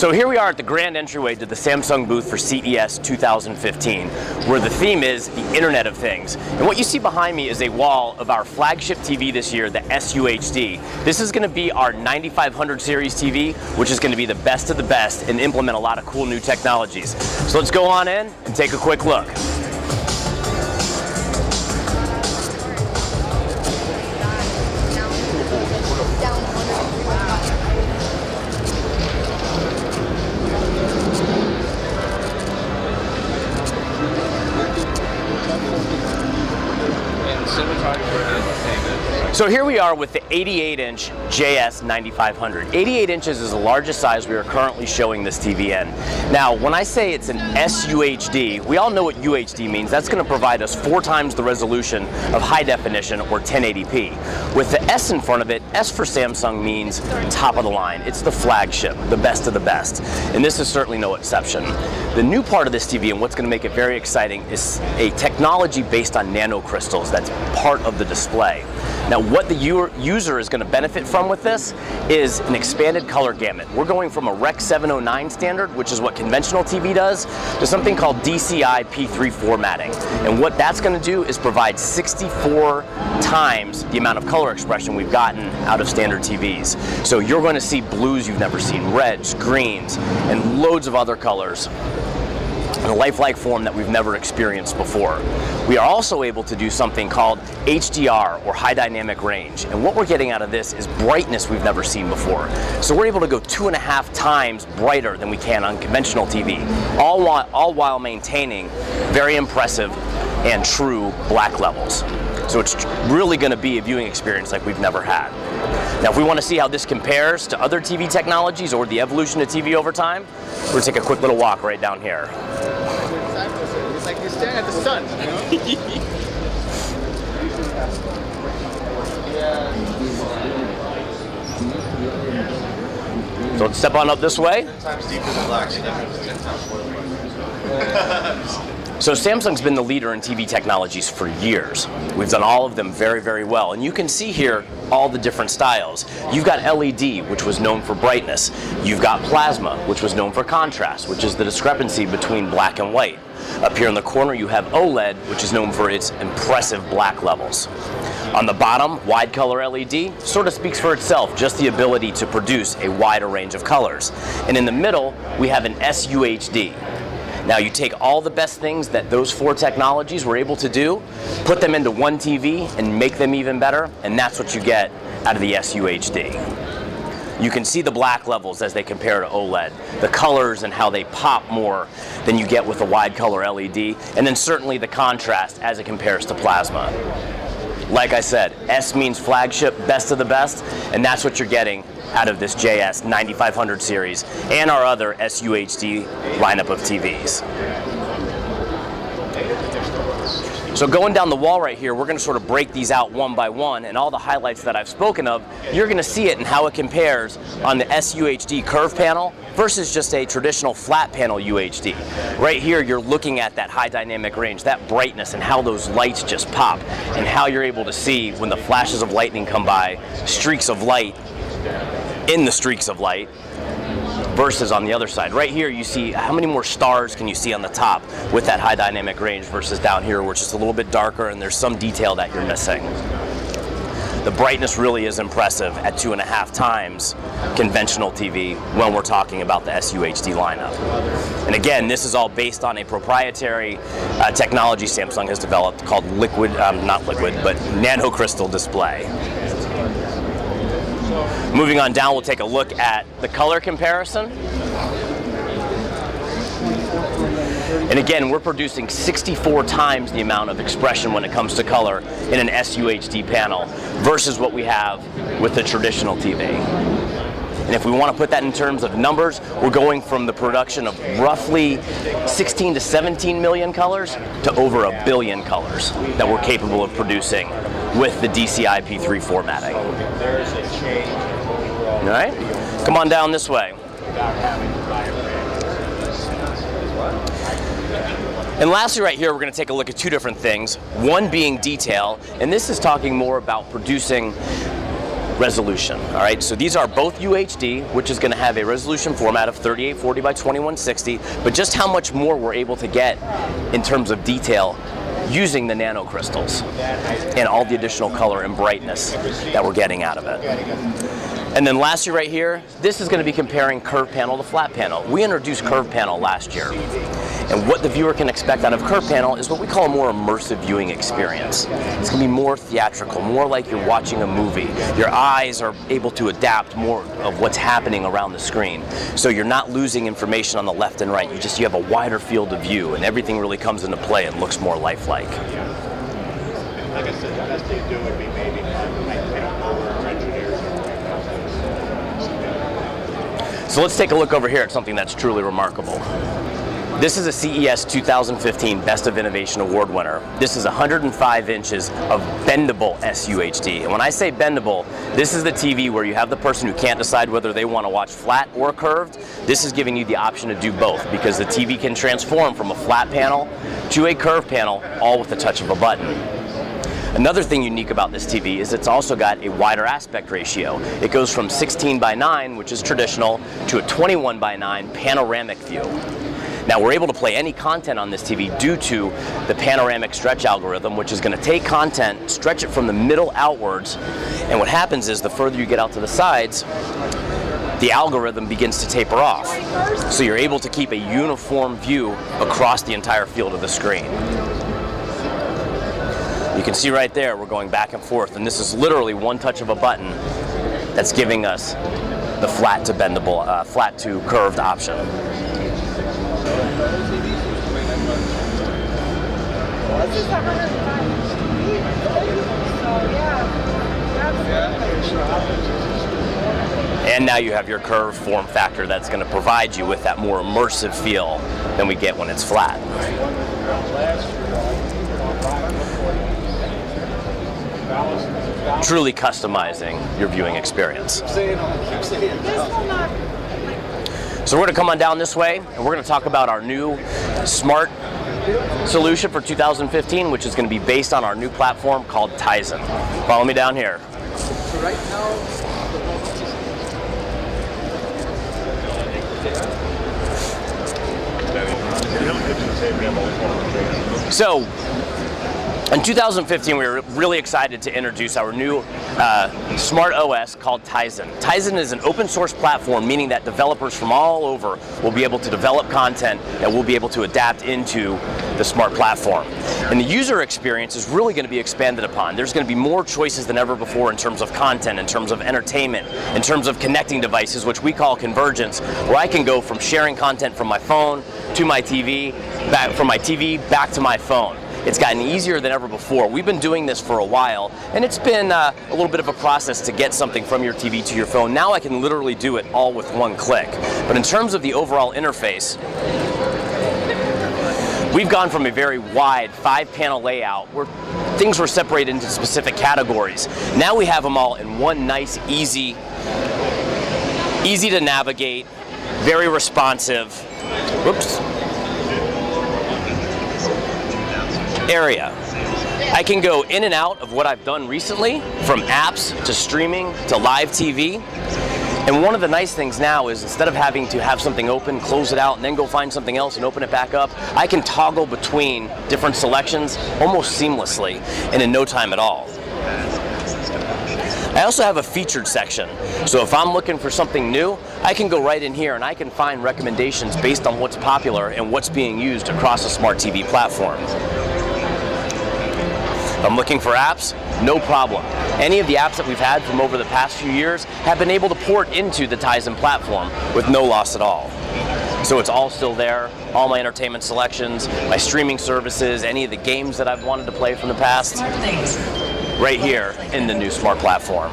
So here we are at the grand entryway to the Samsung booth for CES 2015, where the theme is the Internet of Things. And what you see behind me is a wall of our flagship TV this year, the SUHD. This is going to be our 9500 series TV, which is going to be the best of the best and implement a lot of cool new technologies. So let's go on in and take a quick look. So here we are with the 88-inch JS 9500. 88 inches is the largest size we are currently showing this TV in. Now, when I say it's an SUHD, we all know what UHD means. That's going to provide us 4 times the resolution of high definition or 1080p. With the S in front of it, S for Samsung means top of the line. It's the flagship, the best of the best. And this is certainly no exception. The new part of this TV and what's going to make it very exciting is a technology based on nanocrystals that's part of the display. Now, what the user is going to benefit from with this is an expanded color gamut. We're going from a Rec. 709 standard, which is what conventional TV does, to something called DCI P3 formatting. And what that's going to do is provide 64 times the amount of color expression we've gotten out of standard TVs. So you're going to see blues you've never seen, reds, greens, and loads of other colors in a lifelike form that we've never experienced before. We are also able to do something called HDR, or high dynamic range. And what we're getting out of this is brightness we've never seen before. So we're able to go 2.5 times brighter than we can on conventional TV, all while maintaining very impressive and true black levels. So it's really going to be a viewing experience like we've never had. Now, if we want to see how this compares to other TV technologies or the evolution of TV over time, we're going to take a quick little walk right down here. It's like you're staring at the sun, you know? So let's step on up this way. 10 times deeper than black, so that means 10 times more than white. So Samsung's been the leader in TV technologies for years. We've done all of them very, very well. And you can see here all the different styles. You've got LED, which was known for brightness. You've got plasma, which was known for contrast, which is the discrepancy between black and white. Up here in the corner, you have OLED, which is known for its impressive black levels. On the bottom, wide color LED sort of speaks for itself, just the ability to produce a wider range of colors. And in the middle, we have an SUHD. Now you take all the best things that those 4 technologies were able to do, put them into one TV and make them even better, and that's what you get out of the SUHD. You can see the black levels as they compare to OLED, the colors and how they pop more than you get with a wide color LED, and then certainly the contrast as it compares to plasma. Like I said, S means flagship, best of the best, and that's what you're getting out of this JS 9500 series and our other SUHD lineup of TVs. So going down the wall right here, we're going to sort of break these out one by one, and all the highlights that I've spoken of, you're going to see it and how it compares on the SUHD curve panel versus just a traditional flat panel UHD. Right here, you're looking at that high dynamic range, that brightness, and how those lights just pop, and how you're able to see when the flashes of lightning come by, streaks of light in the streaks of light, versus on the other side. Right here you see how many more stars can you see on the top with that high dynamic range versus down here where it's just a little bit darker and there's some detail that you're missing. The brightness really is impressive at 2.5 times conventional TV when we're talking about the SUHD lineup. And again, this is all based on a proprietary technology Samsung has developed called nanocrystal display. Moving on down, we'll take a look at the color comparison. And again, we're producing 64 times the amount of expression when it comes to color in an SUHD panel versus what we have with the traditional TV. And if we want to put that in terms of numbers, we're going from the production of roughly 16 to 17 million colors to over 1 billion colors that we're capable of producing with the DCI P3 formatting. All right, come on down this way. And lastly, right here, we're going to take a look at 2 different things. One being detail, and this is talking more about producing resolution. All right, so these are both UHD, which is going to have a resolution format of 3840 by 2160, but just how much more we're able to get in terms of detail using the nanocrystals and all the additional color and brightness that we're getting out of it. And then lastly right here, this is going to be comparing curved panel to flat panel. We introduced curved panel last year. And what the viewer can expect out of curved panel is what we call a more immersive viewing experience. It's going to be more theatrical, more like you're watching a movie. Your eyes are able to adapt more of what's happening around the screen. So you're not losing information on the left and right. You have a wider field of view, and everything really comes into play and looks more lifelike. Like I said, the best thing to do would be maybe over engineers. So let's take a look over here at something that's truly remarkable. This is a CES 2015 Best of Innovation Award winner. This is 105 inches of bendable SUHD. And when I say bendable, this is the TV where you have the person who can't decide whether they want to watch flat or curved. This is giving you the option to do both, because the TV can transform from a flat panel to a curved panel, all with the touch of a button. Another thing unique about this TV is it's also got a wider aspect ratio. It goes from 16:9, which is traditional, to a 21:9 panoramic view. Now we're able to play any content on this TV due to the panoramic stretch algorithm, which is going to take content, stretch it from the middle outwards, and what happens is the further you get out to the sides, the algorithm begins to taper off. So you're able to keep a uniform view across the entire field of the screen. You can see right there we're going back and forth, and this is literally one touch of a button that's giving us the flat to bendable, flat to curved option. And now you have your curved form factor that's going to provide you with that more immersive feel than we get when it's flat. Truly customizing your viewing experience. So we're going to come on down this way, and we're going to talk about our new smart solution for 2015, which is going to be based on our new platform called Tizen. Follow me down here. So in 2015, we were really excited to introduce our new smart OS called Tizen. Tizen is an open source platform, meaning that developers from all over will be able to develop content that we'll be able to adapt into the smart platform. And the user experience is really going to be expanded upon. There's going to be more choices than ever before in terms of content, in terms of entertainment, in terms of connecting devices, which we call convergence, where I can go from sharing content from my phone to my TV, from my TV back to my phone. It's gotten easier than ever before. We've been doing this for a while, and it's been a little bit of a process to get something from your TV to your phone. Now I can literally do it all with one click. But in terms of the overall interface, we've gone from a very wide 5-panel layout where things were separated into specific categories. Now we have them all in one nice, easy to navigate, very responsive, area. I can go in and out of what I've done recently, from apps to streaming to live TV. And one of the nice things now is, instead of having to have something open, close it out, and then go find something else and open it back up, I can toggle between different selections almost seamlessly and in no time at all. I also have a featured section, so if I'm looking for something new, I can go right in here and I can find recommendations based on what's popular and what's being used across a smart TV platform. If I'm looking for apps, no problem. Any of the apps that we've had from over the past few years have been able to port into the Tizen platform with no loss at all. So it's all still there, all my entertainment selections, my streaming services, any of the games that I've wanted to play from the past, right here in the new smart platform.